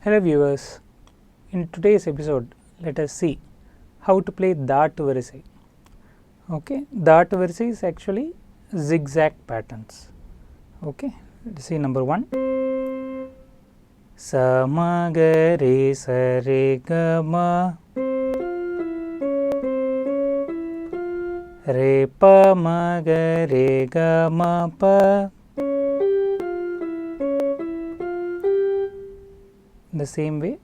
Hello viewers, in today's episode let us see how to play DHATTU VARISAI. Okay, DHATTU VARISAI is actually zigzag patterns. Okay, let's see number 1. Sa ma ga re sa re ga ma re pa ma ga re ga ma pa. The same way,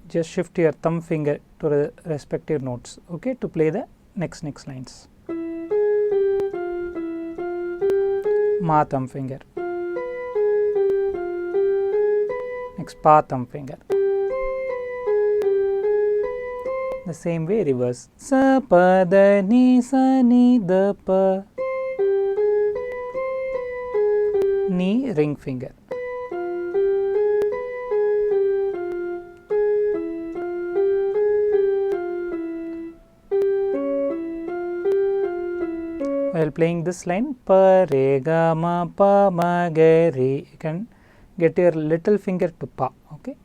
just shift your thumb finger to the respective notes, okay, to play the next lines. Ma thumb finger, next pa thumb finger. The same way reverse. Sa pa da ni sa ni da pa. Ni ring finger. While playing this line, pa re ga ma pa ma ga re, you can get your little finger to pa. Okay.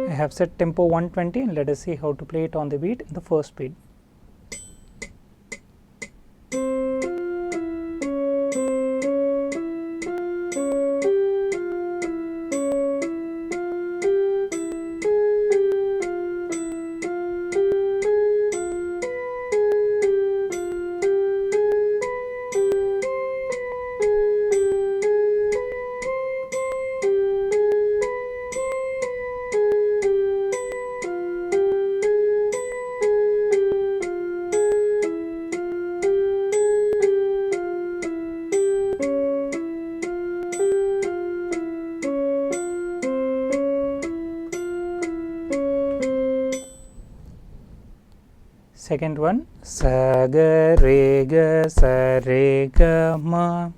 I have set tempo 120 and let us see how to play it on the beat in the first speed. Second one, sa ga re ga sa re ga ma.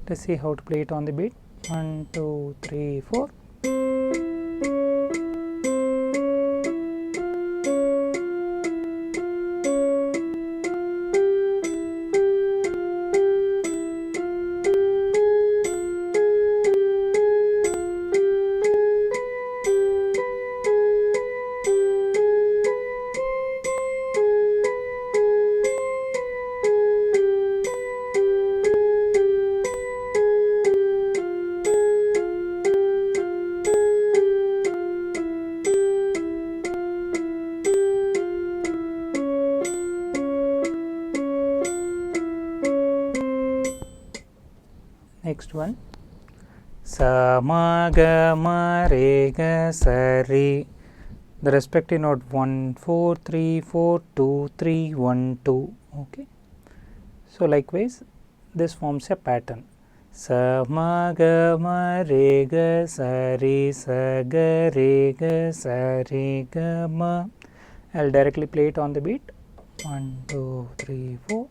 Let's see how to play it on the beat. 1, 2, 3, 4. Next one, sa ma ga ma re ga sa re. The respective note 1 4 3 4 2 3 1 2. Okay. So likewise, this forms a pattern. Sa ma ga ma re ga sa ga re ga ma. I'll directly play it on the beat. 1 2 3 4.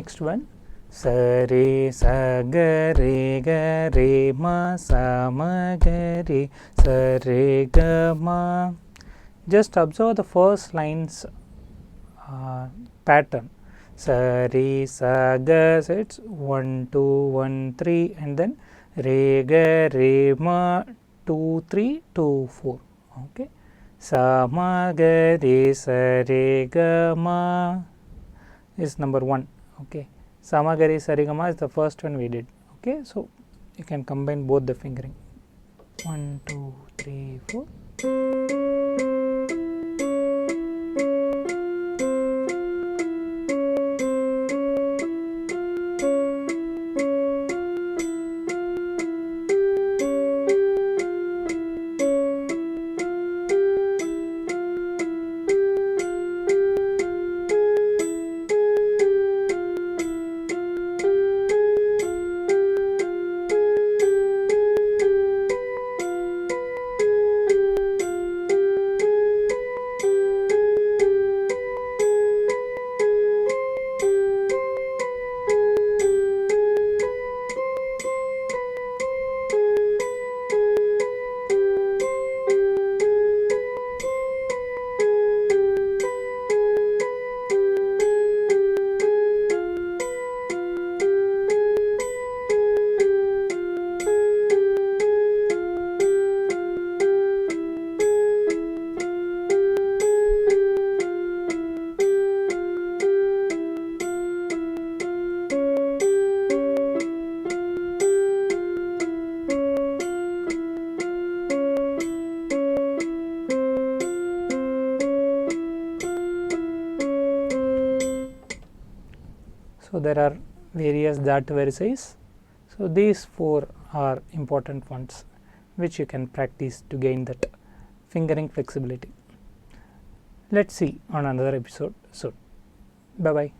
next one. Sa re sa ga re ma sa ma ga re sa re ga ma. Just observe the first line's pattern. Sa re sa ga, so it's 1 2 1 3, and then re ga re ma 2 3 2 4. Okay. Sa ma ga re sa re ga ma is number 1. Okay. Sa ma ga re sa re ga ma is the first one we did. Okay. So you can combine both the fingering. 1 2 3 4. So there are various DHATTU varisais. So these 4 are important ones which you can practice to gain that fingering flexibility. Let's see on another episode soon. Bye bye.